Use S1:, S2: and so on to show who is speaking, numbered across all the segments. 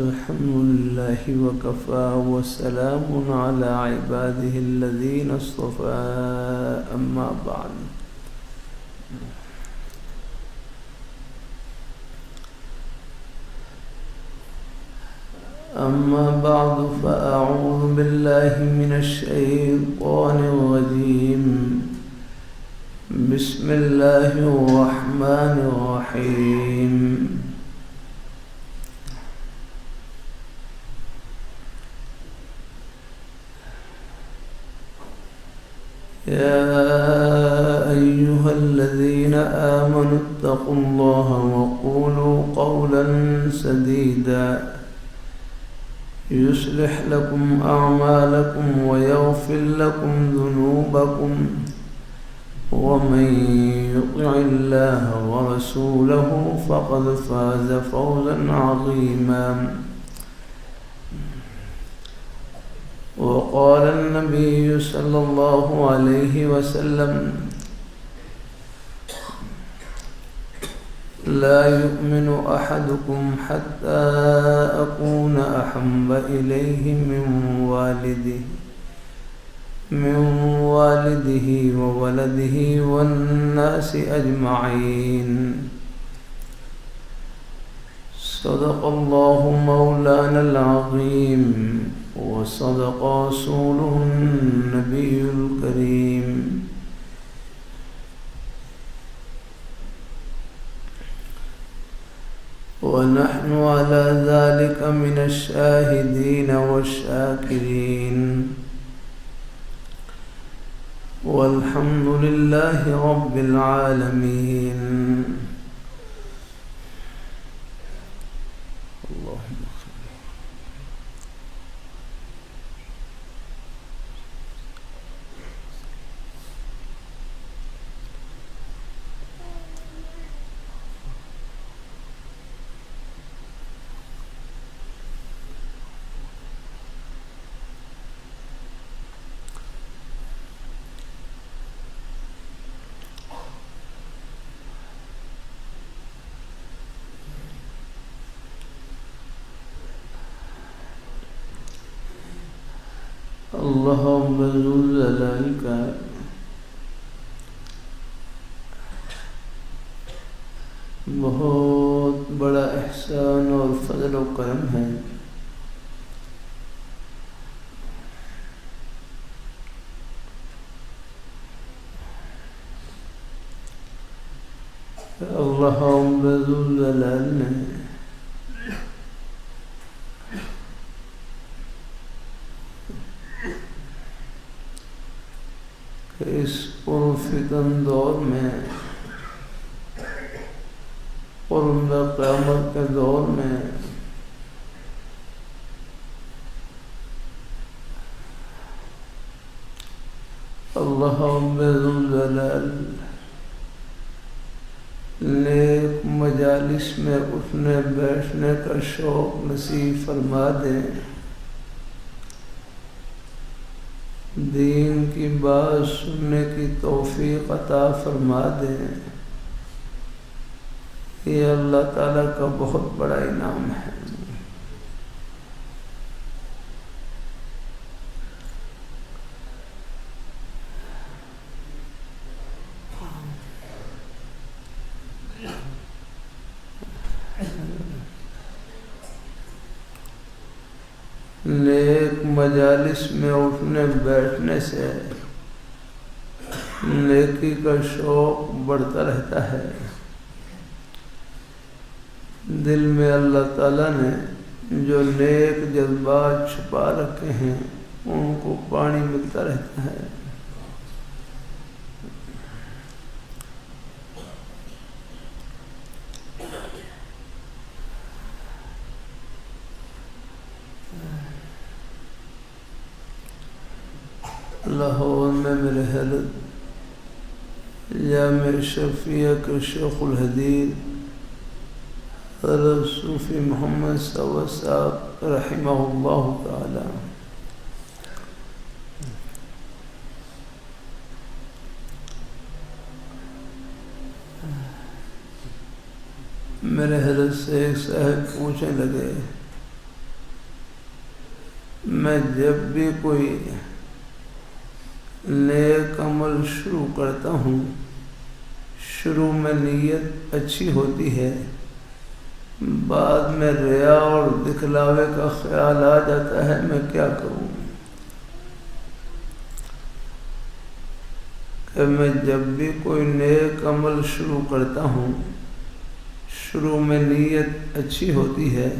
S1: الحمد لله وكفى وسلام على عباده الذين اصطفى أما بعد فأعوذ بالله من الشيطان الرجيم بسم الله الرحمن الرحيم يا أيها الذين آمنوا اتقوا الله وقولوا قولا سديدا يصلح لكم أعمالكم ويغفر لكم ذنوبكم ومن يطع الله ورسوله فقد فاز فوزا عظيما وقال النبي صلى الله عليه وسلم لا يؤمن أحدكم حتى أكون أحب إليه من والده وولده والناس أجمعين صدق الله مولانا العظيم وصدق رسوله النبي الكريم ونحن على ذلك من الشاهدين والشاكرين والحمد لله رب العالمين اللهم اللہ ذو الجلال کا بہت بڑا احسان اور فضل و کرم ہے اللہ ذو الجلال نے اس پرفتن دور میں قرب قیامت کے دور میں اللہ ذو الجلال نیک مجالس میں اٹھنے بیٹھنے کا شوق نصیب فرما دیں دین کی بات سننے کی توفیق عطا فرما دیں یہ اللہ تعالیٰ کا بہت بڑا انعام ہے نیک مجالس میں اٹھنے بیٹھنے سے نیکی کا شوق بڑھتا رہتا ہے دل میں اللہ تعالیٰ نے جو نیک جذبات چھپا رکھے ہیں ان کو پانی ملتا رہتا ہے لاہور میں میرے حضرت جامع شفیع کے شیخ الحدیث حضرت صوفی محمد سعود صاحب رحمہ اللہ تعالی میرے حضرت سے ایک صاحب پوچھنے لگے میں جب بھی کوئی نیک عمل شروع کرتا ہوں، شروع میں نیت اچھی ہوتی ہے، بعد میں ریا اور دکھلاوے کا خیال آ جاتا ہے، میں کیا کروں؟ کہ میں جب بھی کوئی نیک عمل شروع کرتا ہوں، شروع میں نیت اچھی ہوتی ہے،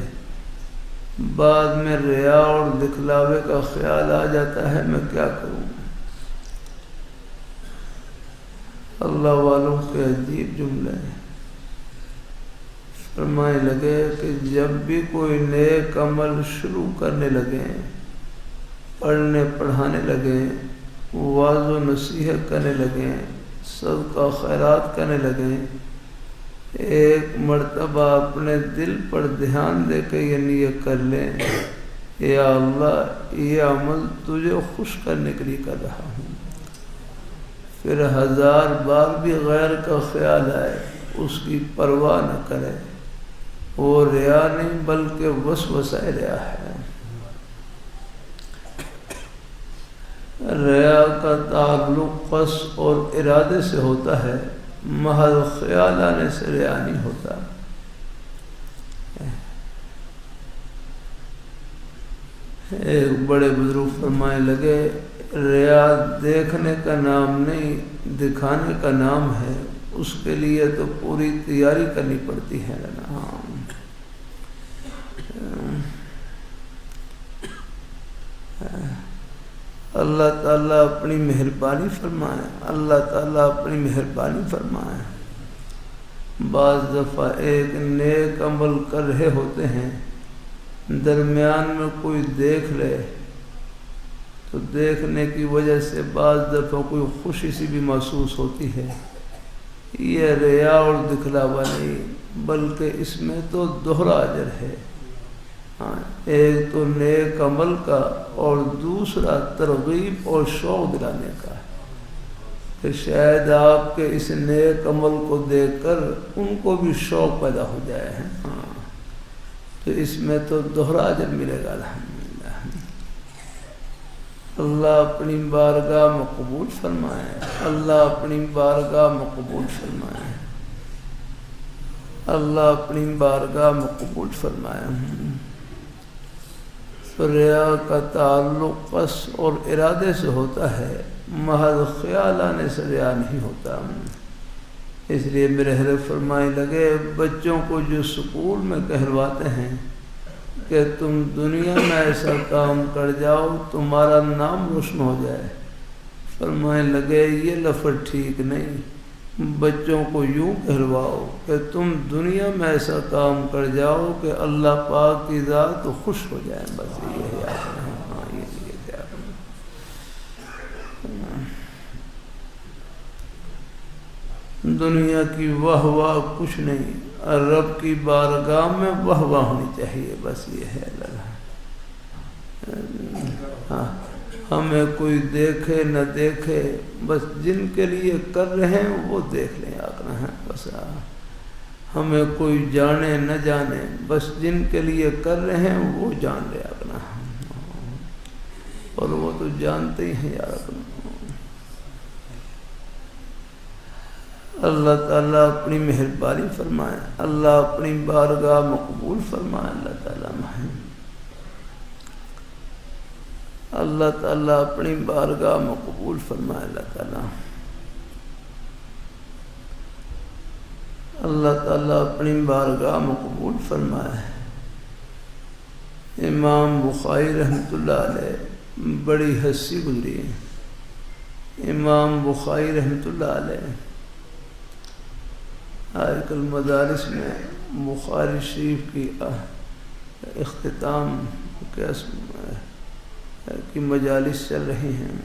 S1: بعد میں ریا اور دکھلاوے کا خیال آ جاتا ہے، میں کیا کروں؟ اللہ والوں کے عجیب جملے ہیں۔ فرمانے لگے کہ جب بھی کوئی نیک عمل شروع کرنے لگے، پڑھنے پڑھانے لگے، واعظ و نصیحت کرنے لگے، صدقہ خیرات کرنے لگے، ایک مرتبہ اپنے دل پر دھیان دے کے یہ نیت کر لیں، یا اللہ یہ عمل تجھے خوش کرنے کے لیے کر رہا ہوں، پھر 1000 بار بھی غیر کا خیال آئے اس کی پرواہ نہ کرے، وہ ریا نہیں بلکہ وسوسہ ریا ہے۔ ریا کا تعلق قصد اور ارادے سے ہوتا ہے، محض خیال آنے سے ریا نہیں ہوتا۔ ایک بڑے بزرگ فرمانے لگے، ریا دیکھنے کا نام نہیں، دکھانے کا نام ہے، اس کے لیے تو پوری تیاری کرنی پڑتی ہے نا۔ اللہ تعالیٰ اپنی مہربانی فرمائے، اللہ تعالیٰ اپنی مہربانی فرمائے۔ بعض دفعہ ایک نیک عمل کر رہے ہوتے ہیں، درمیان میں کوئی دیکھ لے تو دیکھنے کی وجہ سے بعض دفعہ کوئی خوشی سی بھی محسوس ہوتی ہے، یہ ریا اور دکھلاوا نہیں بلکہ اس میں تو دوہرا اجر ہے۔ ایک تو نیک عمل کا اور دوسرا ترغیب اور شوق دلانے کا، کہ شاید آپ کے اس نیک عمل کو دیکھ کر ان کو بھی شوق پیدا ہو جائے، تو اس میں تو دوہرا اجر ملے گا الحمدللہ۔ اللہ اپنی بارگاہ میں قبول فرمائے، اللہ اپنی بارگاہ میں قبول فرمائے، اللہ اپنی بارگاہ میں قبول فرمائے۔ ریا کا تعلق قصد اور ارادے سے ہوتا ہے، محض خیال آنے سے ریا نہیں ہوتا۔ اس لیے میرے حضرت فرمائے لگے، بچوں کو جو سکول میں کہلواتے ہیں کہ تم دنیا میں ایسا کام کر جاؤ تمہارا نام روشن ہو جائے، فرمائے لگے یہ لفظ ٹھیک نہیں، بچوں کو یوں کہلواؤ کہ تم دنیا میں ایسا کام کر جاؤ کہ اللہ پاک کی ذات خوش ہو جائے، بس یہ ہے۔ دنیا کی واہ واہ کچھ نہیں، رب کی بارگاہ میں واہ واہ ہونی چاہیے، بس یہ ہے۔ ہمیں کوئی دیکھے نہ دیکھے، بس جن کے لیے کر رہے ہیں وہ دیکھ لیں آقا ہے، بس ہمیں کوئی جانے نہ جانے، بس جن کے لیے کر رہے ہیں وہ جان لے آقا، اور وہ تو جانتے ہی ہیں یار۔ اللہ تعالیٰ اپنی مہربانی فرمائے، اللہ اپنی بارگاہ مقبول فرمائے، اللہ تعالیٰ اللہ تعالیٰ اپنی بارگاہ مقبول فرمائے، اللہ تعالیٰ اللہ تعالیٰ اپنی بارگاہ مقبول فرمائے۔ امام بخاری رحمۃ اللہ علیہ بڑی ہستی گزری ہے۔ امام بخاری رحمۃ اللہ علیہ آج کل مدارس میں بخاری شریف کی اختتام کی مجالس چل رہی ہیں۔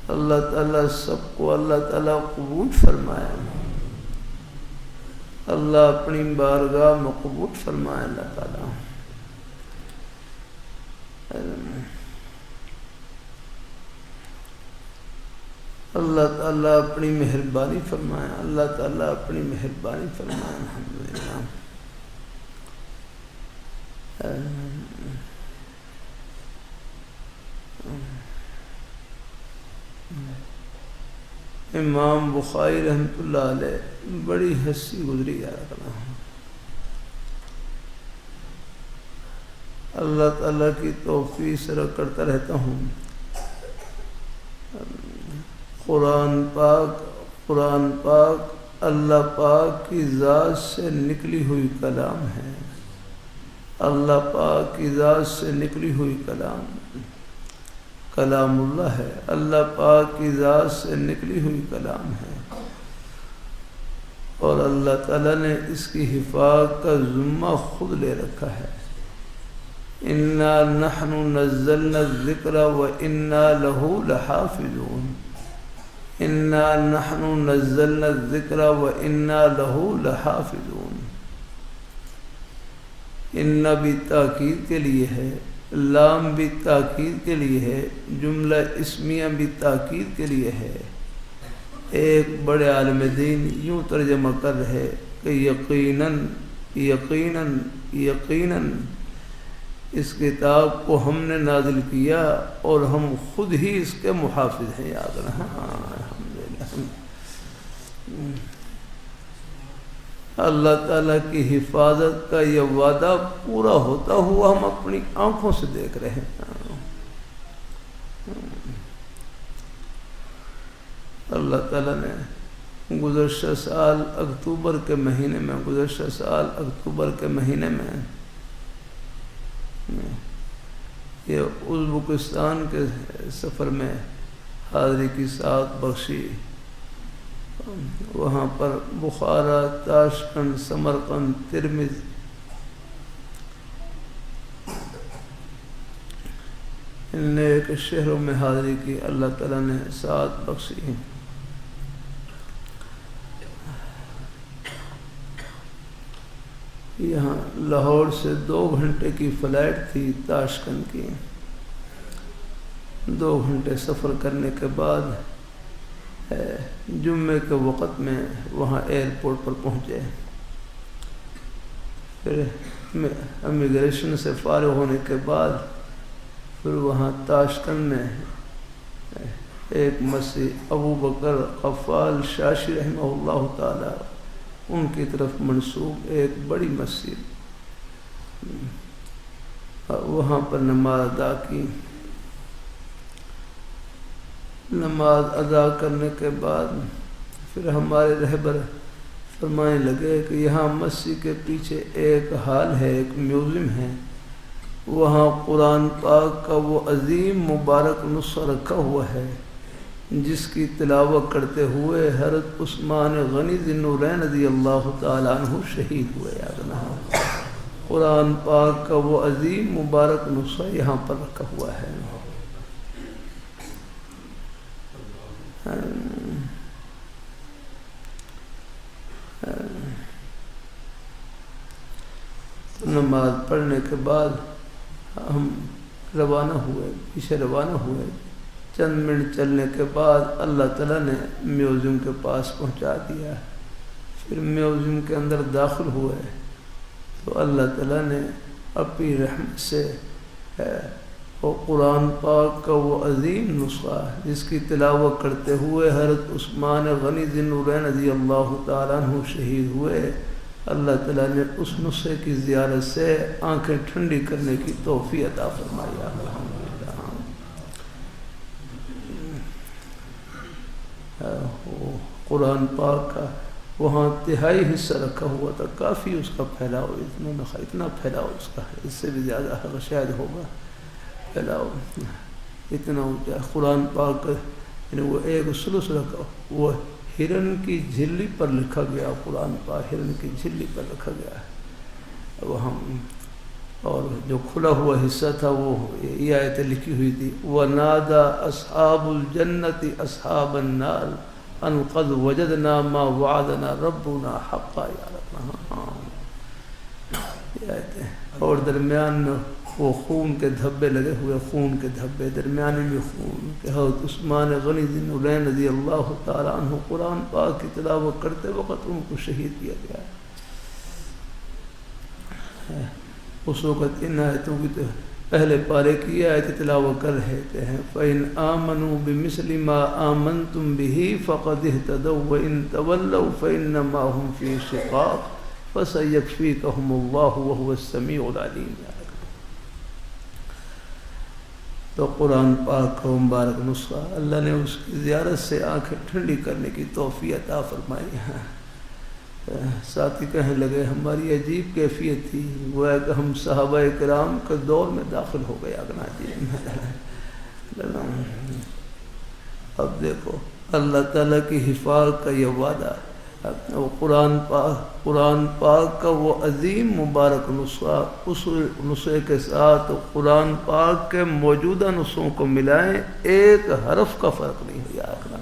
S1: اللہ تعالیٰ سب کو اللہ تعالیٰ قبول فرمائے، اللہ اپنی بارگاہ میں قبول فرمائے، اللہ تعالیٰ اللہ تعالیٰ اپنی مہربانی فرمائے، اللہ تعالیٰ اپنی مہربانی فرمائے، الحمدللہ۔ امام بخاری رحمۃ اللہ علیہ بڑی ہنسی گزری یاد کرنا. اللہ تعالیٰ کی توفیق سے کرتا رہتا ہوں. قرآن پاک اللہ پاک کی ذات سے نکلی ہوئی کلام ہے. اللہ پاک کی ذات سے نکلی ہوئی کلام اللہ ہے. اللہ پاک کی ذات سے نکلی ہوئی کلام ہے، اور اللہ تعالیٰ نے اس کی حفاظت کا ذمہ خود لے رکھا ہے. اِنَّا نَحْنُ نَزَّلْنَا الذِّكْرَ وَإِنَّا لَهُ لَحَافِظُونَ. اِنَّا نَحْنُ نَزَّلْنَا الذِّكْرَ وَإِنَّا لَهُ لَحَافِظُونَ. ان بھی تاکید کے لیے ہے، لام بھی تاکید کے لیے ہے، جملہ اسمیہ بھی تاکید کے لیے ہے. ایک بڑے عالم دین یوں ترجمہ کر رہے کہ یقیناً یقیناً یقیناً اس کتاب کو ہم نے نازل کیا اور ہم خود ہی اس کے محافظ ہیں. یاد رہا. الحمدللہ. اللہ تعالیٰ کی حفاظت کا یہ وعدہ پورا ہوتا ہوا ہم اپنی آنکھوں سے دیکھ رہے ہیں. اللہ تعالیٰ نے گزشتہ سال اکتوبر کے مہینے میں یہ ازبکستان کے سفر میں حاضری کی ساتھ بخشی. وہاں پر بخارا، تاشقند، سمرقند، ترمذ ان نے ایک شہروں میں حاضری کی. اللہ تعالیٰ نے ساتھ بخشی. یہاں لاہور سے 2 گھنٹے کی فلائٹ تھی تاشقند کی. 2 گھنٹے سفر کرنے کے بعد جمعے کے وقت میں وہاں ایئرپورٹ پر پہنچے. پھر امیگریشن سے فارغ ہونے کے بعد پھر وہاں تاشقند میں ایک مسجد ابو بکر قفال شاشی رحمہ اللہ تعالی ان کی طرف منسوب ایک بڑی مسجد، وہاں پر نماز ادا کی. نماز ادا کرنے کے بعد پھر ہمارے رہبر فرمانے لگے کہ یہاں مسجد کے پیچھے ایک ہال ہے، ایک میوزیم ہے، وہاں قرآن پاک کا وہ عظیم مبارک نسخہ رکھا ہوا ہے جس کی تلاوت کرتے ہوئے حضرت عثمان غنی ذی النورین رضی اللہ تعالیٰ عنہ شہید ہوئے. یاد رہا. قرآن پاک کا وہ عظیم مبارک نسخہ یہاں پر رکھا ہوا ہے. نماز پڑھنے کے بعد ہم پیچھے روانہ ہوئے. چند منٹ چلنے کے بعد اللہ تعالیٰ نے میوزیم کے پاس پہنچا دیا. پھر میوزیم کے اندر داخل ہوئے تو اللہ تعالیٰ نے اپنی رحمت سے وہ قرآن پاک کا وہ عظیم نسخہ جس کی تلاوت کرتے ہوئے حضرت عثمان غنی ذی النورین رضی اللہ تعالیٰ عنہ شہید ہوئے، اللہ تعالیٰ نے اس نسخے کی زیارت سے آنکھیں ٹھنڈی کرنے کی توفیق عطا فرمائی. قرآن پاک کا وہاں تہائی حصہ رکھا ہوا تھا. کافی اس کا پھیلاؤ اتنا پھیلاؤ اس کا اس سے بھی زیادہ شاید ہوگا پھیلاؤ اتنا اونچا. قرآن پاک یعنی وہ ایک سلس رکھا، وہ ہرن کی جھلی پر لکھا گیا. قرآن پاک ہرن کی جھلی پر لکھا گیا ہے وہاں. اور جو کھلا ہوا حصہ تھا وہ یہ آیتیں لکھی ہوئی تھی: وَنَادَى أَصْحَابُ الْجَنَّةِ أَصْحَابَ النَّارِ أَنْ قَدْ وَجَدْنَا مَا وَعَدَنَا رَبُّنَا حَقًّا. یہ آیتیں. اور درمیان میں وہ خون کے دھبے لگے ہوئے، خون کے دھبے درمیان میں خون کہ حضرت عثمان غنی ذی النورین رضی اللہ تعالیٰ عنہ قرآن پاک کی تلاوت کرتے وقت ان کو شہید کیا گیا ہے. اس وقت ان آیتوں کی پہلے پارے کی آیت تلاوت کر رہے تھے فَإِنْ آمَنُوا بِمِثْلِ مَا آمَنْتُمْ بِهِ فَقَدِ اهْتَدَوْا وَإِنْ تَوَلَّوْا فَإِنَّمَا هُمْ فِي شِقَاقٍ فَسَيَكْفِيكَهُمُ اللَّهُ وَهُوَ السَّمِيعُ الْعَلِيمُ۔ تو قرآن پاک کا مبارک نسخہ اللہ نے اس کی زیارت سے آنکھیں ٹھنڈی کرنے کی توفیق عطا فرمائی ہے۔ ساتھی کہنے لگے ہماری عجیب کیفیت تھی، وہ ہے کہ ہم صحابہ کرام کے دور میں داخل ہو گئے اگنا جی۔ اب دیکھو اللہ تعالیٰ کی حفاظت کا یہ وعدہ، وہ قرآن پاک کا وہ عظیم مبارک نسخہ، اس نسخے کے ساتھ قرآن پاک کے موجودہ نسخوں کو ملائیں، ایک حرف کا فرق نہیں ہوا اگنا۔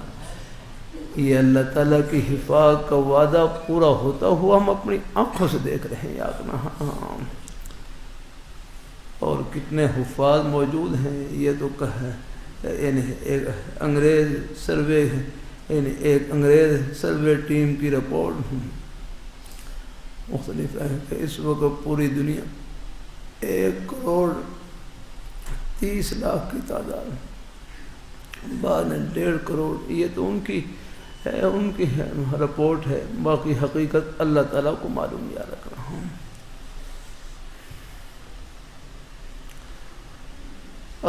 S1: یہ اللہ تعالیٰ کی حفاظت کا وعدہ پورا ہوتا ہوا ہم اپنی آنکھوں سے دیکھ رہے ہیں یاد۔ اور کتنے حفاظ موجود ہیں یہ تو یعنی ایک انگریز سروے ٹیم کی رپورٹ مختلف ہے کہ اس وقت پوری دنیا 1,30,00,000 کی تعداد، بعد میں 1.5 کروڑ، یہ تو ان کی رپورٹ ہے، باقی حقیقت اللہ تعالیٰ کو معلوم یا رکھ رہا ہوں۔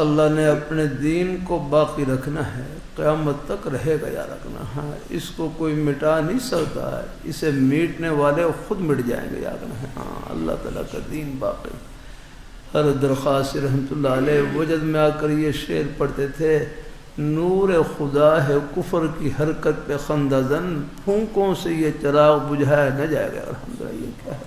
S1: اللہ نے اپنے دین کو باقی رکھنا ہے، قیامت تک رہے گا یا رکھنا ہے، اس کو کوئی مٹا نہیں سکتا ہے، اسے میٹنے والے خود مٹ جائیں گے یا رکھنا ہے۔ ہاں اللہ تعالیٰ کا دین باقی۔ ہر درخواست رحمۃ اللہ علیہ وجد میں آ کر یہ شعر پڑھتے تھے، نور خدا ہے کفر کی حرکت پہ خندہ زن، پھونکوں سے یہ چراغ بجھایا نہ جائے گا۔ الحمدللہ یہ کیا ہے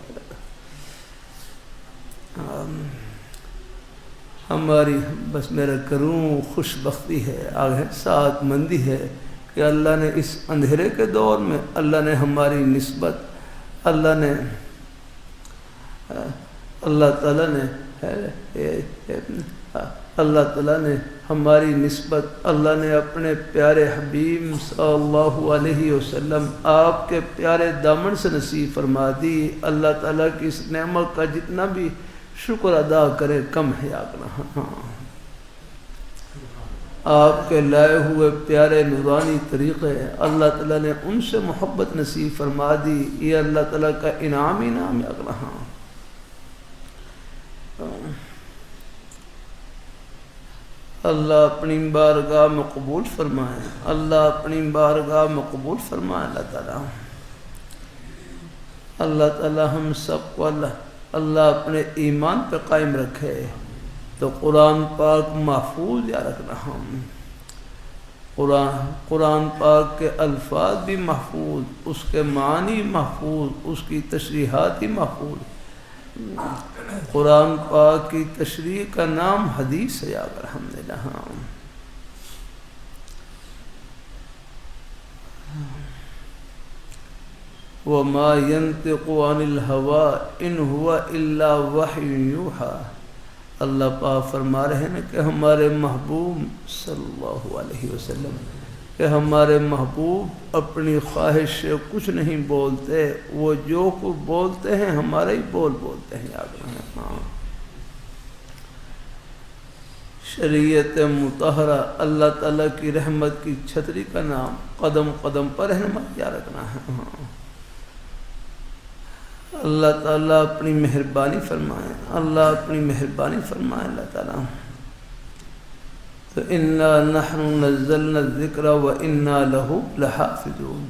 S1: ہماری، بس میرا کروں خوش بختی ہے، آگے سعادت مندی ہے کہ اللہ نے اس اندھیرے کے دور میں اللہ نے ہماری نسبت، اللہ تعالیٰ نے ہماری نسبت، اللہ نے اپنے پیارے حبیب صلی اللہ علیہ وسلم آپ کے پیارے دامن سے نصیب فرما دی۔ اللہ تعالیٰ کی اس نعمت کا جتنا بھی شکر ادا کرے کم ہے یاد۔ آپ کے لائے ہوئے پیارے نورانی طریقے اللہ تعالیٰ نے ان سے محبت نصیب فرما دی، یہ اللہ تعالیٰ کا انعام یاد۔ اللہ اپنی بارگاہ میں قبول فرمائے، اللہ اپنی بارگاہ میں قبول فرمائے اللہ تعالیٰ ہم سب کو اللہ اپنے ایمان پہ قائم رکھے۔ تو قرآن پاک محفوظ یا رکھنا، ہم قرآن پاک کے الفاظ بھی محفوظ، اس کے معنی محفوظ، اس کی تشریحات ہی محفوظ۔ قرآن پاک کی تشریح کا نام حدیث ہے یاد الحمدللہ۔ وَمَا يَنْطِقُ عَنِ الْهَوَىٰ إِنْ هُوَ إِلَّا وَحْيٌ يُوحَىٰ۔ اللہ پاک فرما رہے ہیں کہ ہمارے محبوب صلی اللہ علیہ وسلم، کہ ہمارے محبوب اپنی خواہش سے کچھ نہیں بولتے، وہ جو کچھ بولتے ہیں ہمارے ہی بولتے ہیں یاد رہنا۔ شریعت مطہرہ اللہ تعالیٰ کی رحمت کی چھتری کا نام، قدم قدم پر رہنمائی یا رکھنا ہے۔ اللہ تعالیٰ اپنی مہربانی فرمائے، اللہ اپنی مہربانی فرمائے اللہ تعالیٰ۔ تو اِنَّا نَحْنُ نَزَّلْنَا الذِّكْرَ وَإِنَّا لَهُ لَحَافِظُونَ۔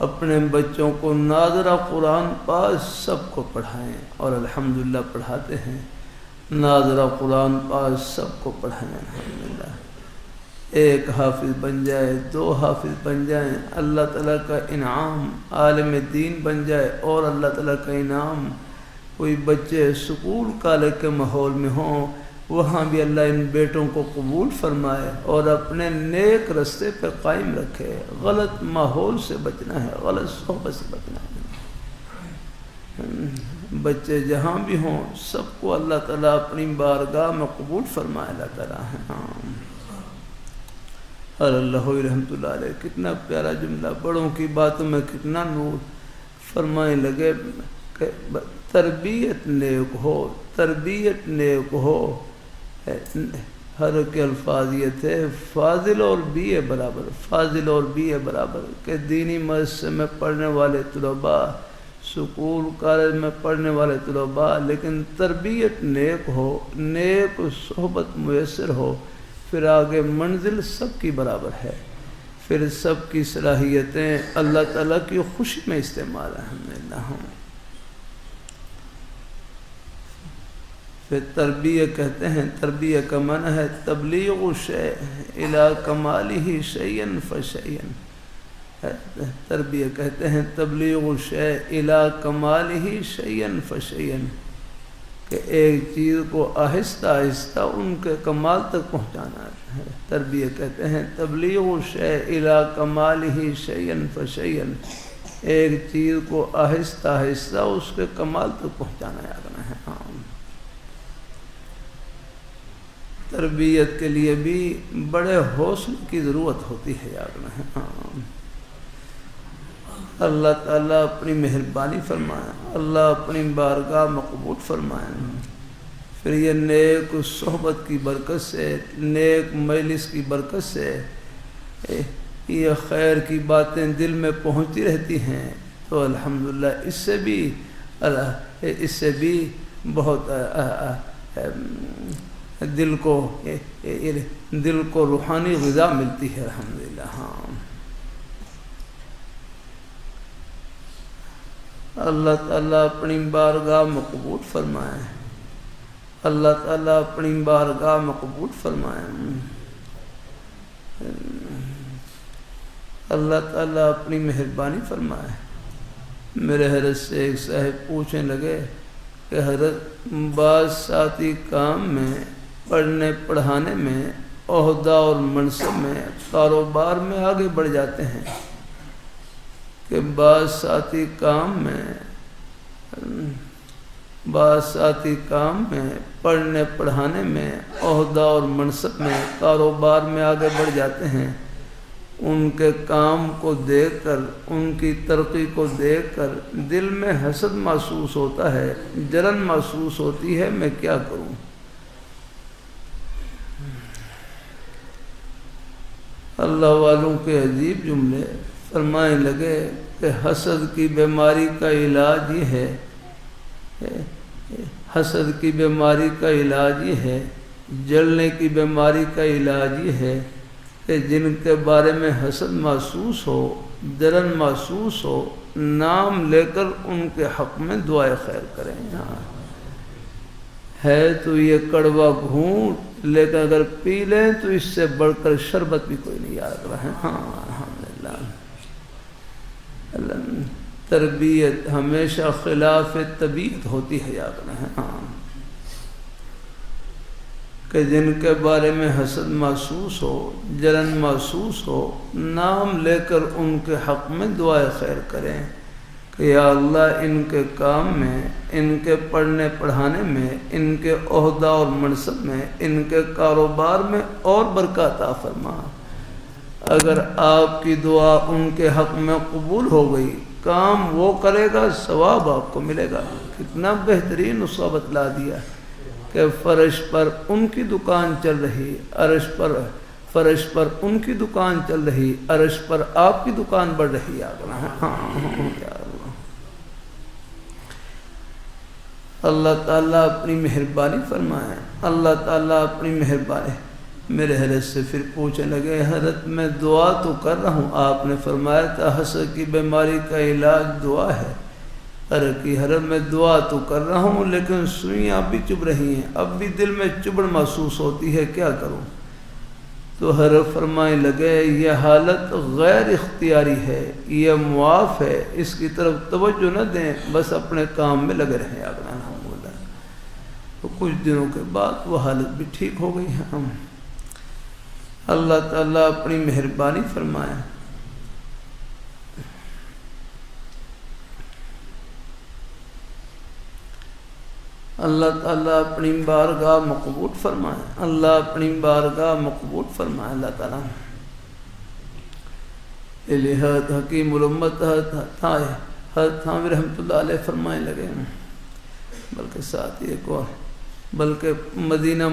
S1: اپنے بچوں کو ناظرہ قرآن پاک سب کو پڑھائیں، اور الحمدللہ پڑھاتے ہیں۔ ناظرہ قرآن پاک سب کو پڑھائیں الحمدللہ۔ ایک حافظ بن جائے، 2 حافظ بن جائیں، اللہ تعالیٰ کا انعام، عالم دین بن جائے اور اللہ تعالیٰ کا انعام۔ کوئی بچے سکول کالج کے ماحول میں ہوں، وہاں بھی اللہ ان بیٹوں کو قبول فرمائے اور اپنے نیک رستے پر قائم رکھے۔ غلط ماحول سے بچنا ہے، غلط صحبت سے بچنا ہے۔ بچے جہاں بھی ہوں سب کو اللہ تعالیٰ اپنی بارگاہ میں قبول فرمائے اللہ تعالیٰ۔ اور اللہ رحمۃ اللہ علیہ کتنا پیارا جملہ، بڑوں کی باتوں میں کتنا نور۔ فرمائے لگے کہ تربیت نیک ہو، تربیت نیک ہو، ہر کے الفاظ یہ تھے فاضل اور بی اے برابر، فاضل اور بی اے برابر، کہ دینی مدرسے میں پڑھنے والے طلباء، سکول کالج میں پڑھنے والے طلباء، لیکن تربیت نیک ہو، نیک صحبت میسر ہو، پھر آگے منزل سب کی برابر ہے، پھر سب کی صلاحیتیں اللہ تعالیٰ کی خوشی میں استعمال الحمدللہ۔ پھر تربیہ کہتے ہیں، تربیہ کا معنی ہے تبلیغ شیء الی کمالہ شیئا فشیئا، تربیہ کہتے ہیں تبلیغ شیء الی کمالہ شیئا فشیئا، کہ ایک چیز کو آہستہ آہستہ ان کے کمال تک پہنچانا ہے۔ تربیہ کہتے ہیں تبلیغ شیء الی کمالہ شیئا فشیئا، ایک چیز کو آہستہ آہستہ اس کے کمال تک پہنچانا ہے۔ تربیت کے لیے بھی بڑے حوصلے کی ضرورت ہوتی ہے۔ اللہ تعالیٰ اپنی مہربانی فرمائے، اللہ اپنی بارگاہ مقبول فرمائے، پھر یہ نیک صحبت کی برکت سے، نیک مجلس کی برکت سے یہ خیر کی باتیں دل میں پہنچتی رہتی ہیں، تو الحمدللہ اس سے بھی بہت دل کو روحانی غذا ملتی ہے الحمدللہ۔ اللہ تعالیٰ اپنی بارگاہ مقبول فرمائے، اللہ تعالیٰ اپنی بارگاہ مقبول فرمائے، اللہ تعالیٰ اپنی مہربانی فرمائے۔ میرے حضرت سے ایک صاحب پوچھنے لگے کہ حضرت بعض ساتھی کام میں، پڑھنے پڑھانے میں، عہدہ اور منصب میں، کاروبار میں آگے بڑھ جاتے ہیں، کہ بعض ساتھی کام میں، پڑھنے پڑھانے میں، عہدہ اور منصب میں، کاروبار میں آگے بڑھ جاتے ہیں، ان کے کام کو دیکھ کر، ان کی ترقی کو دیکھ کر دل میں حسد محسوس ہوتا ہے، جلن محسوس ہوتی ہے، میں کیا کروں؟ اللہ والوں کے عجیب جملے فرمانے لگے کہ حسد کی بیماری کا علاج یہ ہے، حسد کی بیماری کا علاج یہ ہے، جلنے کی بیماری کا علاج یہ ہے کہ جن کے بارے میں حسد محسوس ہو، جلن محسوس ہو، نام لے کر ان کے حق میں دعائے خیر کریں۔ ہے تو یہ کڑوا گھونٹ، لیکن اگر پی لیں تو اس سے بڑھ کر شربت بھی کوئی نہیں یاد رہا ہے۔ الحمدللہ۔ تربیت ہمیشہ خلاف طبیعت ہوتی ہے، یاد رہے، کہ جن کے بارے میں حسد محسوس ہو، جلن محسوس ہو، نام لے کر ان کے حق میں دعائے خیر کریں کہ یا اللہ ان کے کام میں، ان کے پڑھنے پڑھانے میں، ان کے عہدہ اور منصب میں، ان کے کاروبار میں اور برکات عطا فرما۔ اگر آپ کی دعا ان کے حق میں قبول ہو گئی، کام وہ کرے گا، ثواب آپ کو ملے گا۔ کتنا بہترین نسخہ بتلا دیا کہ فرش پر ان کی دکان چل رہی، فرش پر ان کی دکان چل رہی، عرش پر آپ کی دکان بڑھ رہی۔ اللہ تعالیٰ اپنی مہربانی فرمائے، اللہ تعالیٰ اپنی مہربانی۔ میرے حضرت سے پھر پوچھنے لگے حضرت میں دعا تو کر رہا ہوں، آپ نے فرمایا تھا حسد کی بیماری کا علاج دعا ہے۔ حضرت میں دعا تو کر رہا ہوں لیکن سوئیاں اب بھی چبھ رہی ہیں، اب بھی دل میں چبھڑ محسوس ہوتی ہے، کیا کروں؟ تو حضرت فرمانے لگے یہ حالت غیر اختیاری ہے، یہ معاف ہے، اس کی طرف توجہ نہ دیں، بس اپنے کام میں لگے رہیں۔ الحمدللہ۔ تو کچھ دنوں کے بعد وہ حالت بھی ٹھیک ہو گئی ہے۔ اللہ تعالیٰ اپنی مہربانی فرمائے۔ اللہ تعالیٰ اپنی بارگاہ مقبول فرمائے، اللہ اپنی بارگاہ مقبول فرمائے۔ اللہ تعالیٰ الہد حکیم الامت حضرت تھانوی رحمۃ اللہ علیہ فرمائے لگے، بلکہ ساتھ ایک اور بلکہ مدینہ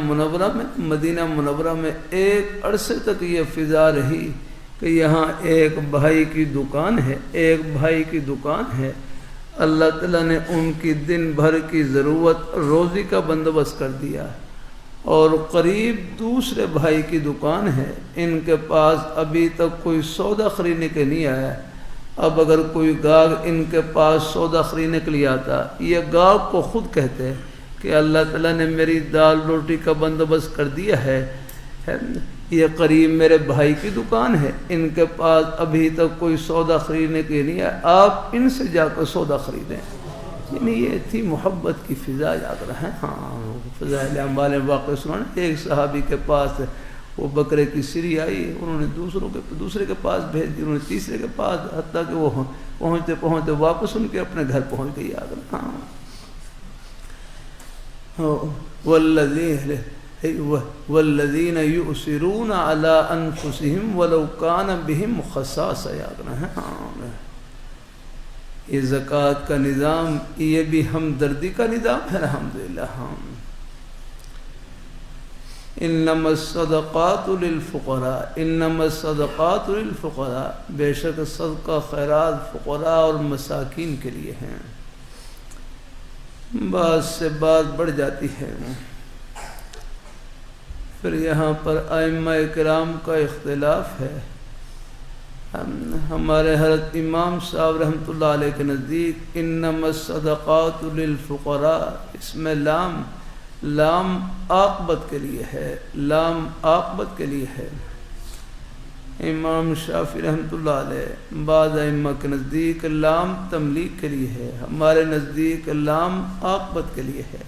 S1: منورہ میں ایک عرصے تک یہ فضا رہی کہ یہاں ایک بھائی کی دکان ہے، اللہ تعالیٰ نے ان کی دن بھر کی ضرورت روزی کا بندوبست کر دیا، اور قریب دوسرے بھائی کی دکان ہے، ان کے پاس ابھی تک کوئی سودا خریدنے کے نہیں آیا۔ اب اگر کوئی گاہک ان کے پاس سودا خریدنے کے لیے آتا، یہ گاہک کو خود کہتے کہ اللہ تعالیٰ نے میری دال روٹی کا بندوبست کر دیا ہے، یہ قریب میرے بھائی کی دکان ہے، ان کے پاس ابھی تک کوئی سودا خریدنے کے نہیں آیا، آپ ان سے جا کر سودا خریدیں۔ یعنی یہ تھی محبت کی فضا، یاد رہے۔ فضائل اعمال واقع سنانا، ایک صحابی کے پاس وہ بکرے کی سری آئی، انہوں نے دوسرے کے پاس بھیج دی، انہوں نے تیسرے کے پاس، حتیٰ کہ وہ پہنچتے واپس ان کے اپنے گھر پہنچ گئی، یاد رہے۔ والذین یؤثرون علی انفسہم ولو کان بہم خصاصہ، یاد رہے۔ یہ زکوٰۃ کا نظام، یہ بھی ہمدردی کا نظام ہے، الحمدللہ۔ انما الصدقات للفقراء، بے شک صدقہ خیرات فقراء اور مساکین کے لیے ہیں۔ بعض سے بات بڑھ جاتی ہے، پھر یہاں پر ائمہ کرام کا اختلاف ہے۔ ہمارے حضرت امام صاحب رحمۃ اللہ علیہ کے نزدیک انما الصدقات للفقراء، اس میں لام عاقبت کے لیے ہے، لام عاقبت کے لیے ہے۔ امام شافعی رحمۃ اللہ علیہ، بعض ائمہ کے نزدیک لام تملیک کے لیے ہے، ہمارے نزدیک لام عاقبت کے لیے ہے۔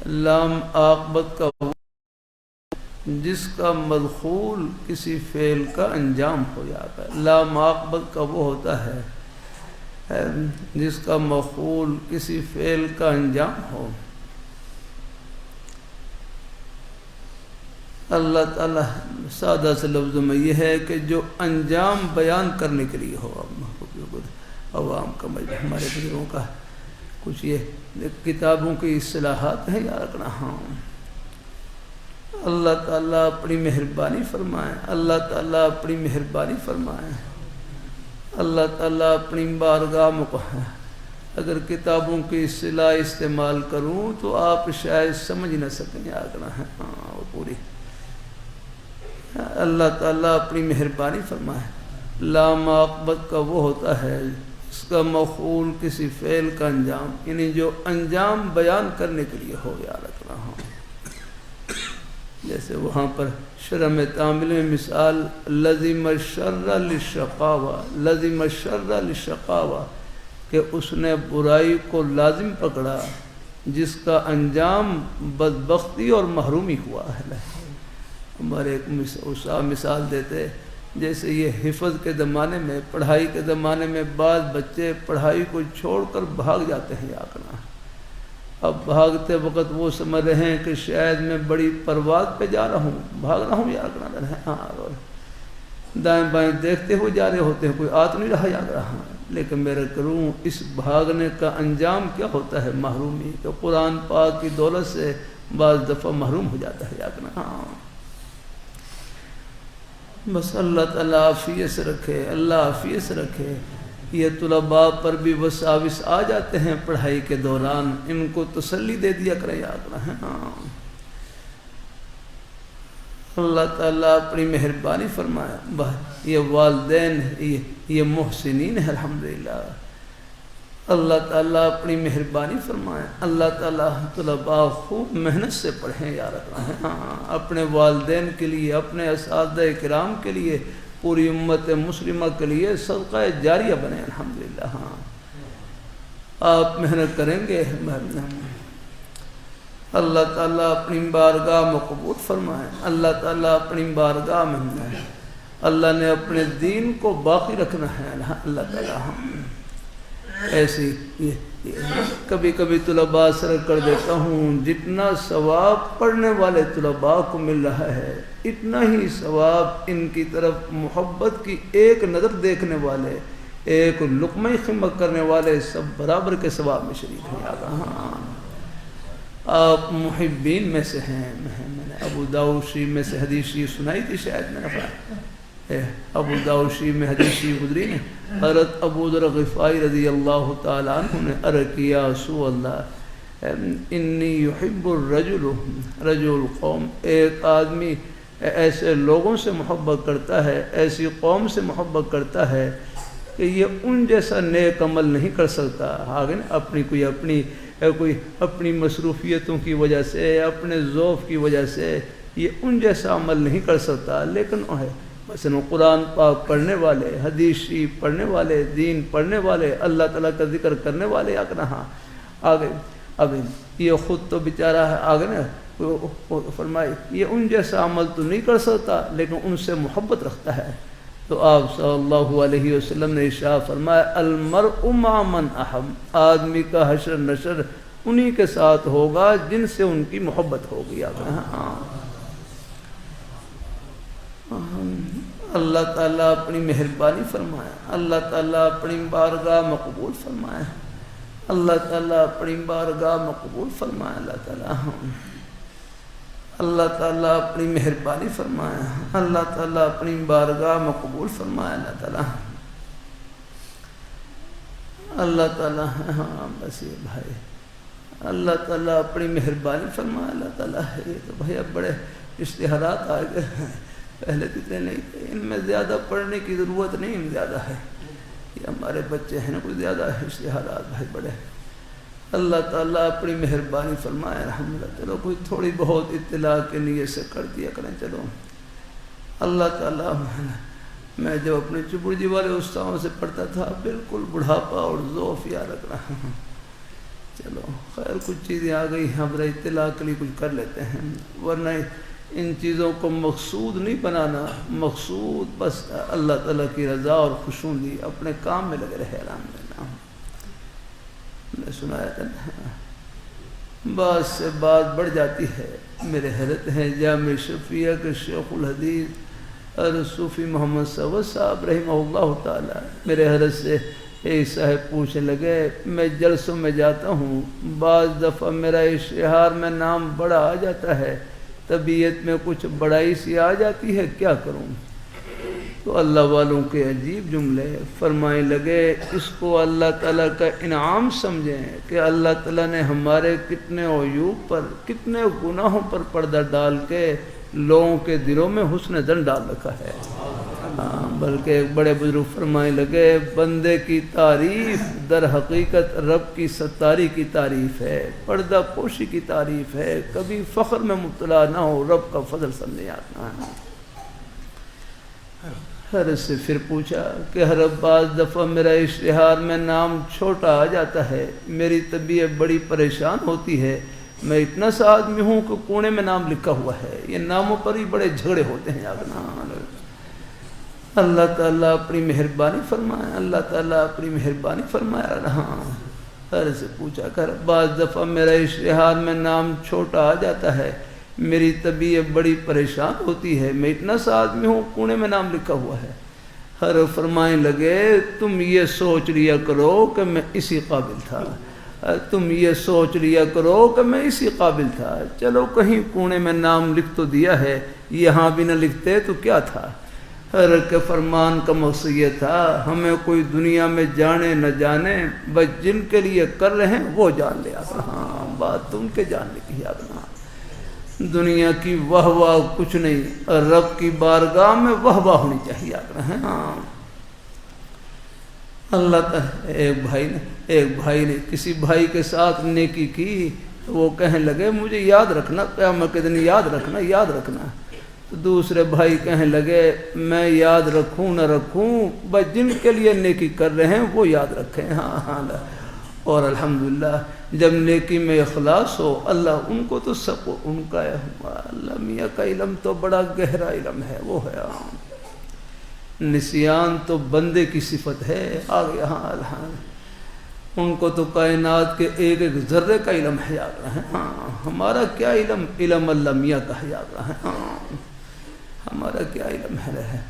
S1: لام عاقبت کا جس کا مدخول کسی فعل کا انجام ہو جاتا ہے، لام عاقبت کا وہ ہوتا ہے جس کا مفعول کسی فعل کا انجام ہو۔ اللہ تعالیٰ سادہ سے لفظوں میں یہ ہے کہ جو انجام بیان کرنے کے لیے ہو، عوام کا مجمع، ہمارے بزرگوں کا کچھ یہ کتابوں کی اصطلاحات ہیں، یاد رکھنا۔ ہاں، اللہ تعالیٰ اپنی مہربانی فرمائے، اللہ تعالیٰ اپنی مہربانی فرمائے، اللہ تعالیٰ اپنی بارگاہ میں۔ اگر کتابوں کی اصطلاح استعمال کروں تو آپ شاید سمجھ نہ سکیں، یاد رکھنا ہے۔ ہاں، وہ پوری اللہ تعالیٰ اپنی مہربانی فرمائے۔ لام عاقبت کا وہ ہوتا ہے اس کا مفعول کسی فعل کا انجام، یعنی جو انجام بیان کرنے کے لیے ہو، یاد رکھنا ہو۔ جیسے وہاں پر شرح تعامل میں مثال لزم الشر للشقاوہ، لزم الشر للشقاوہ، کہ اس نے برائی کو لازم پکڑا جس کا انجام بدبختی اور محرومی ہوا ہے۔ ہمارے ایک مثال دیتے، جیسے یہ حفظ کے زمانے میں، پڑھائی کے زمانے میں بعض بچے پڑھائی کو چھوڑ کر بھاگ جاتے ہیں، یاد رکھنا۔ اب بھاگتے وقت وہ سمجھ رہے ہیں کہ شاید میں بڑی پرواز پہ جا رہا ہوں، بھاگ رہا ہوں، یاد رکھنا۔ ہاں، دائیں بائیں دیکھتے ہوئے جا رہے ہوتے ہیں، کوئی آ تو نہیں رہا، یاد رہا۔ لیکن میرے کروں اس بھاگنے کا انجام کیا ہوتا ہے؟ محرومی، تو قرآن پاک کی دولت سے بعض دفعہ محروم ہو جاتا ہے، یاد رکھنا۔ ہاں، بس اللہ تعالیٰ عافیت سے رکھے، اللہ عافیت سے رکھے۔ یہ طلباء پر بھی وساوس آ جاتے ہیں پڑھائی کے دوران، ان کو تسلی دے دیا کریں، یاد رہے۔ ہاں، اللہ تعالیٰ اپنی مہربانی فرمائے۔ یہ والدین، یہ محسنین ہے، الحمدللہ۔ اللہ تعالیٰ اپنی مہربانی فرمائے۔ اللہ تعالیٰ طلباء خوب محنت سے پڑھیں، یاد رکھنا ہے۔ ہاں، اپنے والدین کے لیے، اپنے اساتذہ کرام کے لیے، پوری امت مسلمہ کے لیے صدقہ جاریہ بنے، الحمدللہ۔ ہاں، آپ محنت کریں گے، اللہ تعالیٰ اپنی بارگاہ میں قبول فرمائے۔ اللہ تعالیٰ اپنی بارگاہ میں، اللہ نے اپنے دین کو باقی رکھنا ہے، اللہ تعالیٰ۔ ایسی کبھی کبھی طلباء سر کر دیتا ہوں، جتنا ثواب پڑھنے والے طلباء کو مل رہا ہے، اتنا ہی ثواب ان کی طرف محبت کی ایک نظر دیکھنے والے، ایک لقمہ خدمت کرنے والے سب برابر کے ثواب میں شریک ہیں آقا۔ ہاں آپ محبین میں سے ہیں۔ میں نے ابو داؤد شریف میں سے حدیث شریف سنائی تھی شاید، میں نے ابو داؤد شریف میں حدیث شریف گزری نے، حضرت ابو ذر غفاری رضی اللہ تعالیٰ عنہ نے عرض کیا رسول اللہ انی یحب الرجل رجل القوم، ایک آدمی ایسے لوگوں سے محبت کرتا ہے، ایسی قوم سے محبت کرتا ہے کہ یہ ان جیسا نیک عمل نہیں کر سکتا، آگے کوئی اپنی مصروفیتوں کی وجہ سے، اپنے ذوق کی وجہ سے یہ ان جیسا عمل نہیں کر سکتا، لیکن مثلا قرآن پاک پڑھنے والے، حدیث شریف پڑھنے والے، دین پڑھنے والے، اللہ تعالیٰ کا ذکر کرنے والے آگے اب یہ خود تو بیچارہ ہے آگے نا فرمائے یہ ان جیسا عمل تو نہیں کر سکتا لیکن ان سے محبت رکھتا ہے۔ تو آپ صلی اللہ علیہ وسلم نے ارشاد فرمایا المرء مع من احب، آدمی کا حشر نشر انہی کے ساتھ ہوگا جن سے ان کی محبت ہوگی۔ اللہ تعالیٰ اپنی مہربانی فرمائے، اللہ تعالیٰ اپنی بارگاہ مقبول فرمائے، اللہ تعالیٰ اپنی بارگاہ مقبول فرمائے، اللہ تعالیٰ اپنی مہربانی فرمائے، اللہ تعالیٰ اپنی بارگاہ مقبول فرمائے، اللہ تعالیٰ ہاں بس یہ بھائی اللہ تعالیٰ اپنی مہربانی فرمائے، اللہ تعالیٰ یہ تو بھائی اب بڑے اشتہارات آ گئے ہیں، پہلے کتنے نہیں تھے، ان میں زیادہ پڑھنے کی ضرورت نہیں، ان زیادہ ہے، یہ ہمارے بچے ہیں نا کوئی زیادہ اشتہارات بھائی بڑے۔ اللہ تعالیٰ اپنی مہربانی فرمائے رحمت، چلو کوئی تھوڑی بہت اطلاع کے نیت سے کر دیا کریں۔ چلو اللہ تعالیٰ میں جب اپنے چپڑ جی والے استادوں سے پڑھتا تھا بالکل بڑھاپا اور ضعف یاد رکھ رہا ہوں، چلو خیر کچھ چیزیں آ گئی ہیں، اب اطلاع کے لیے کچھ کر لیتے ہیں، ورنہ ان چیزوں کو مقصود نہیں بنانا، مقصود بس اللہ تعالیٰ کی رضا اور خوشنودی، اپنے کام میں لگے رہے آرام دینا۔ میں سنایا تھا بعض سے بات بڑھ جاتی ہے، میرے حضرت ہیں جامع شفیع کے شیخ الحدیث حضرت صوفی محمد سعود صاحب رحمہ اللہ تعالیٰ میرے حضرت سے ایک صاحب پوچھنے لگے، میں جلسوں میں جاتا ہوں، بعض دفعہ میرا اشتہار میں نام بڑا آ جاتا ہے، طبیعت میں کچھ بڑائی سی آ جاتی ہے، کیا کروں؟ تو اللہ والوں کے عجیب جملے فرمائے لگے، اس کو اللہ تعالیٰ کا انعام سمجھیں کہ اللہ تعالیٰ نے ہمارے کتنے عیوب پر، کتنے گناہوں پر پردہ ڈال کے لوگوں کے دلوں میں حسن ظن ڈال رکھا ہے۔ بلکہ ایک بڑے بزرگ فرمائے لگے، بندے کی تعریف در حقیقت رب کی ستاری کی تعریف ہے، پردہ پوشی کی تعریف ہے، کبھی فخر میں مبتلا نہ ہو، رب کا فضل سمجھے آنا ہے۔ حضرت سے پھر پوچھا کہ ہر بعض دفعہ میرا اشتہار میں نام چھوٹا آ جاتا ہے، میری طبیعت بڑی پریشان ہوتی ہے، میں اتنا سا آدمی ہوں کہ کونے میں نام لکھا ہوا ہے، یہ ناموں پر ہی بڑے جھگڑے ہوتے ہیں۔ اللہ تعالیٰ اپنی مہربانی فرمائے، اللہ تعالیٰ اپنی مہربانی فرمائے۔ حضرت سے پوچھا کہ بعض دفعہ میرا اشتہار میں نام چھوٹا آ جاتا ہے، میری طبیعت بڑی پریشان ہوتی ہے، میں اتنا سا آدمی ہوں کونے میں نام لکھا ہوا ہے۔ ہر فرمائیں لگے، تم یہ سوچ لیا کرو کہ میں اسی قابل تھا، تم یہ سوچ لیا کرو کہ میں اسی قابل تھا، چلو کہیں کونے میں نام لکھ تو دیا ہے، یہاں بھی نہ لکھتے تو کیا تھا۔ ہر کے فرمان کا مقصد یہ تھا، ہمیں کوئی دنیا میں جانے نہ جانے، بس جن کے لیے کر رہے ہیں وہ جان لے۔ ہاں بات تم کے جاننے کی یاد نہ، دنیا کی واہ واہ کچھ نہیں، رب کی بارگاہ میں واہ واہ ہونی چاہیے۔ ہاں اللہ تعالیٰ ایک بھائی نے کسی بھائی کے ساتھ نیکی کی، وہ کہنے لگے مجھے یاد رکھنا، قیامت کے دن یاد رکھنا۔ دوسرے بھائی کہنے لگے میں یاد رکھوں نہ رکھوں، بس جن کے لیے نیکی کر رہے ہیں وہ یاد رکھیں۔ ہاں اور الحمدللہ جب نیکی میں اخلاص ہو، اللہ ان کو تو سب کو ان کا ہے، اللہ میاں کا علم تو بڑا گہرا علم ہے، وہ ہے نسیان تو بندے کی صفت ہے آگے۔ ہاں ان کو تو کائنات کے ایک ایک ذرے کا علم ہے، ہاں ہمارا کیا علم اللہ میاں کا ہے، ہاں ہمارا کیا علم ہے،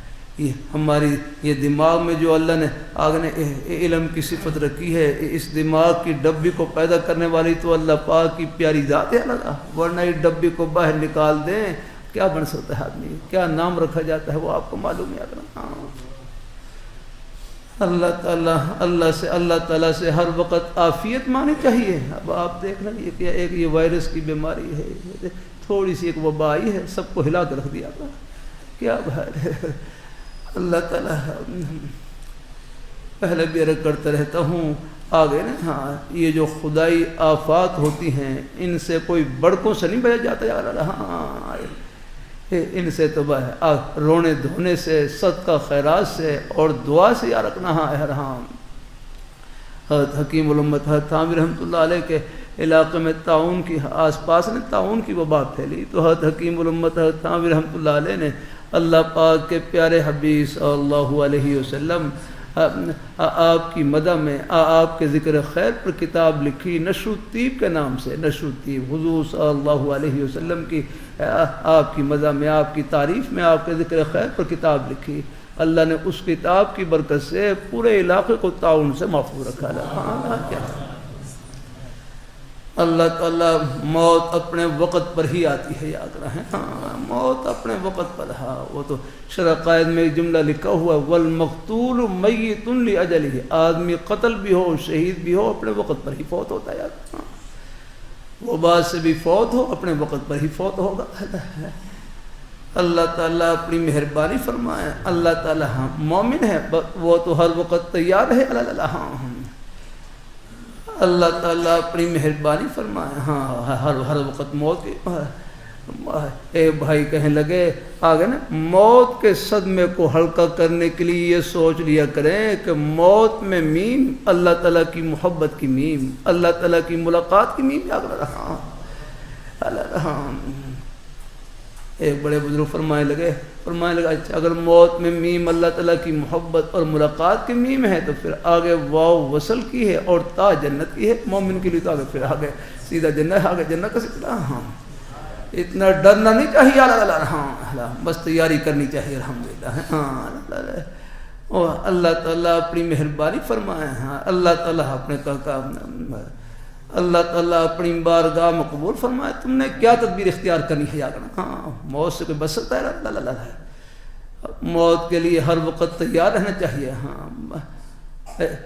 S1: یہ ہماری یہ دماغ میں جو اللہ نے آگ نے علم کی صفت رکھی ہے، اس دماغ کی ڈبی کو پیدا کرنے والی تو اللہ پاک کی پیاری ذات ہے اللہ، ورنہ اس ڈبی کو باہر نکال دیں کیا بن سکتا ہے آدمی، کیا نام رکھا جاتا ہے وہ آپ کو معلوم ہے اللہ تعالیٰ سے ہر وقت عافیت مانی چاہیے۔ اب آپ دیکھ رہے ہیں کہ ایک یہ وائرس کی بیماری ہے، تھوڑی سی ایک وبا آئی ہے، سب کو ہلا کے رکھ دیا تھا، کیا بات ہے۔ اللہ تعالیٰ پہلے بھی عرض کرتا رہتا ہوں آگے نا، ہاں یہ جو خدائی آفات ہوتی ہیں ان سے کوئی بڑکوں سے نہیں بچا جاتا یار، ہاں ان سے تو رونے دھونے سے، صدقہ خیرات سے اور دعا سے یا رکھنا۔ ہاں ارحام حضرت حکیم الامت حضرت تھانوی رحمۃ اللہ علیہ کے علاقے میں تعاون کی آس پاس نے تعاون کی وبا پھیلی، تو حضرت حکیم الامت حضرت تھانوی رحمۃ اللہ علیہ نے اللہ پاک کے پیارے حبیب صلی اللہ علیہ وسلم آپ کی مدح میں آپ کے ذکر خیر پر کتاب لکھی، نشر الطیب کے نام سے، نشر الطیب حضور صلی اللہ علیہ وسلم کی آپ کی مدح میں، آپ کی تعریف میں، آپ کے ذکر خیر پر کتاب لکھی۔ اللہ نے اس کتاب کی برکت سے پورے علاقے کو تعاون سے محفوظ رکھا ہے۔ اللہ تعالیٰ موت اپنے وقت پر ہی آتی ہے، یاد رہیں، ہاں موت اپنے وقت پر۔ ہاں وہ تو شرع قائد میں ایک جملہ لکھا ہوا ہے، والمقتول میت لأجلہ، آدمی قتل بھی ہو شہید بھی ہو اپنے وقت پر ہی فوت ہوتا ہے یاد، ہاں وہ بعد سے بھی فوت ہو اپنے وقت پر ہی فوت ہوگا۔ اللہ تعالیٰ اپنی مہربانی فرمائے، اللہ تعالیٰ ہاں مومن ہے، وہ تو ہر وقت تیار ہے، اللہ تعالیٰ اپنی مہربانی فرمائے، ہاں ہر وقت موت کی۔ ایک بھائی کہنے لگے آگے نا، موت کے صدمے کو ہلکا کرنے کے لیے یہ سوچ لیا کریں کہ موت میں میم اللہ تعالیٰ کی محبت کی میم، اللہ تعالیٰ کی ملاقات کی میم یاد رہا۔ ایک بڑے بزرگ فرمانے لگے اچھا اگر موت میں میم اللہ تعالیٰ کی محبت اور ملاقات کی میم ہے تو پھر آگے واو وصل کی ہے اور تا جنت کی ہے، مومن کے لیے تو آگے پھر آگے سیدھا جنت، آگے جنت کا سلسلہ۔ ہاں اتنا ڈرنا نہیں چاہیے، ہاں بس تیاری کرنی چاہیے الحمدللہ۔ ہاں اللہ تعالیٰ اپنی مہربانی فرمائے، ہاں اللہ تعالیٰ اپنے اللہ تعالیٰ اپنی بارگاہ میں قبول فرمائے۔ تم نے کیا تدبیر اختیار کرنی ہے یاد رکھنا، ہاں موت سے کوئی بچ سکتا ہے؟ اللہ موت کے لیے ہر وقت تیار رہنا چاہیے۔ ہاں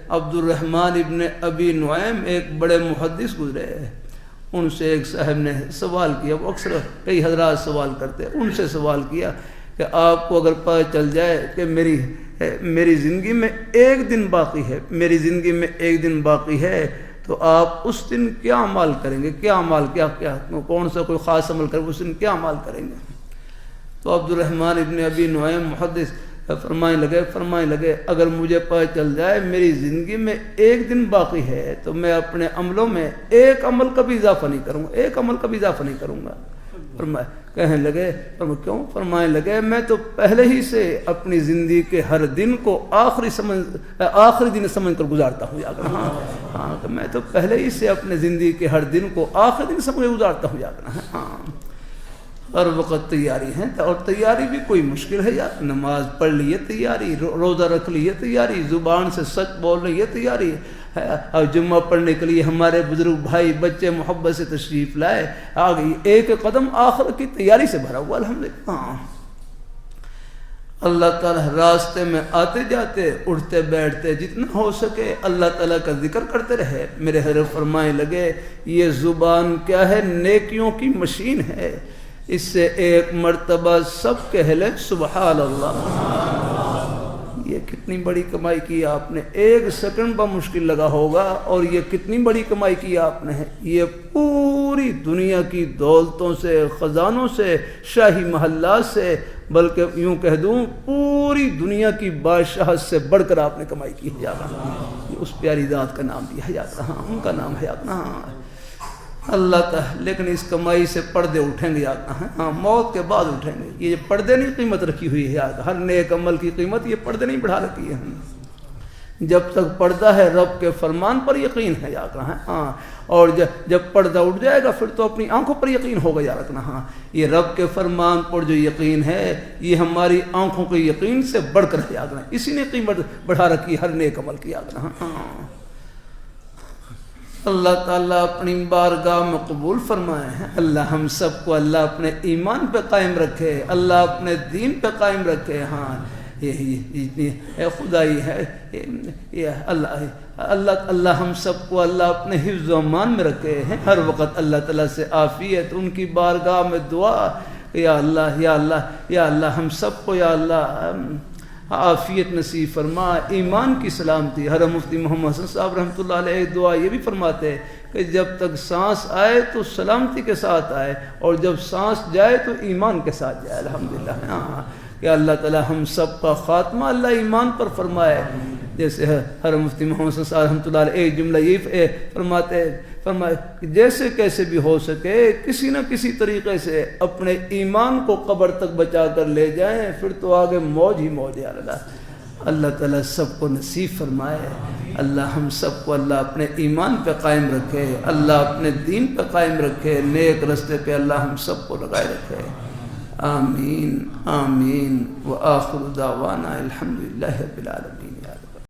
S1: عبد الرحمن ابن ابی نعیم ایک بڑے محدث گزرے، ان سے ایک صاحب نے سوال کیا، وہ اکثر کئی حضرات سوال کرتے، ان سے سوال کیا کہ آپ کو اگر پتہ چل جائے کہ میری زندگی میں ایک دن باقی ہے، میری زندگی میں ایک دن باقی ہے تو آپ اس دن کیا عمل کریں گے؟ کیا عمل کیا کون سا کوئی خاص عمل کریں اس دن کیا عمل کریں گے؟ تو عبد الرحمن ابن ابی نعیم محدث فرمائے لگے اگر مجھے پتہ چل جائے میری زندگی میں ایک دن باقی ہے تو میں اپنے عملوں میں ایک عمل کا بھی اضافہ نہیں کروں گا، ایک عمل کا بھی اضافہ نہیں کروں گا۔ کہنے لگے کیوں؟ فرمانے لگے میں تو پہلے ہی سے اپنی زندگی کے ہر دن کو آخری دن سمجھ کر گزارتا ہوں۔ ہاں کہ میں تو پہلے ہی سے اپنے زندگی کے ہر دن کو آخری دن سمجھ گزارتا ہوں۔ ہاں ہر وقت تیاری ہے، اور تیاری بھی کوئی مشکل ہے یار، نماز پڑھ لی ہے تیاری، روزہ رکھ لی ہے تیاری، زبان سے سچ بول رہی ہے تیاری ہے، اور جمعہ پڑھنے کے لیے ہمارے بزرگ بھائی بچے محبت سے تشریف لائے، آگئی ایک قدم آخر کی تیاری سے بھرا ہوا الحمدللہ۔ ہاں اللہ تعالیٰ راستے میں آتے جاتے اٹھتے بیٹھتے جتنا ہو سکے اللہ تعالیٰ کا ذکر کرتے رہے۔ میرے حضرت فرمائے لگے یہ زبان کیا ہے؟ نیکیوں کی مشین ہے، اس سے ایک مرتبہ سب کہہ لیں سبحان اللہ۔ یہ کتنی بڑی کمائی کی آپ نے، ایک سیکنڈ بمشکل لگا ہوگا، اور یہ کتنی بڑی کمائی کی آپ نے، یہ پوری دنیا کی دولتوں سے، خزانوں سے، شاہی محلات سے، بلکہ یوں کہہ دوں پوری دنیا کی بادشاہت سے بڑھ کر آپ نے کمائی کی ہے۔ اس پیاری ذات کا نام بھی حیات رہا، ان کا نام حیات رہا اللہ تعالیٰ۔ لیکن اس کمائی سے پردے اٹھیں گے یاد نہ، ہاں موت کے بعد اٹھیں گے۔ یہ پردے نہیں قیمت رکھی ہوئی ہے یاد، ہر نیک عمل کی قیمت یہ پردے نہیں بڑھا رکھی ہے۔ جب تک پردہ ہے رب کے فرمان پر یقین ہے یاد رکھنا. ہاں اور جب پردہ اٹھ جائے گا پھر تو اپنی آنکھوں پر یقین ہوگا یاد رکھنا. ہاں یہ رب کے فرمان پر جو یقین ہے یہ ہماری آنکھوں کے یقین سے بڑھ کر ہے یاد رکھنا. اسی نے قیمت بڑھا رکھی ہر نیک عمل کی یاد رکھنا. ہاں اللہ تعالیٰ اپنی بارگاہ میں قبول فرمائے ہیں. اللہ ہم سب کو اللہ اپنے ایمان پہ قائم رکھے, اللہ اپنے دین پہ قائم رکھے. ہاں یہ خدائی ہے یہ اللہ ہم سب کو اللہ اپنے حفظ و امان میں رکھے ہیں. ہر وقت اللہ تعالیٰ سے عافیت ان کی بارگاہ میں دعا, یا اللہ یا اللہ یا اللہ ہم سب کو یا اللہ عافیت نصیب فرما, ایمان کی سلامتی. حضرت مفتی محمد حسن صاحب رحمۃ اللہ علیہ ایک دعا یہ بھی فرماتے ہیں کہ جب تک سانس آئے تو سلامتی کے ساتھ آئے, اور جب سانس جائے تو ایمان کے ساتھ جائے. الحمدللہ. ہاں کہ اللہ تعالی ہم سب کا خاتمہ اللہ ایمان پر فرمائے. جیسے حضرت مفتی محمد حسن صاحب رحمۃ اللہ علیہ ایک جملہ یہ فرمائے کہ جیسے کیسے بھی ہو سکے کسی نہ کسی طریقے سے اپنے ایمان کو قبر تک بچا کر لے جائیں, پھر تو آگے موج ہی موج ہے. اللہ تعالیٰ سب کو نصیب فرمائے. اللہ ہم سب کو اللہ اپنے ایمان پہ قائم رکھے, اللہ اپنے دین پہ قائم رکھے, نیک رستے پہ اللہ ہم سب کو لگائے رکھے. آمین آمین. وآخر دعوانا الحمدللہ رب العالمین.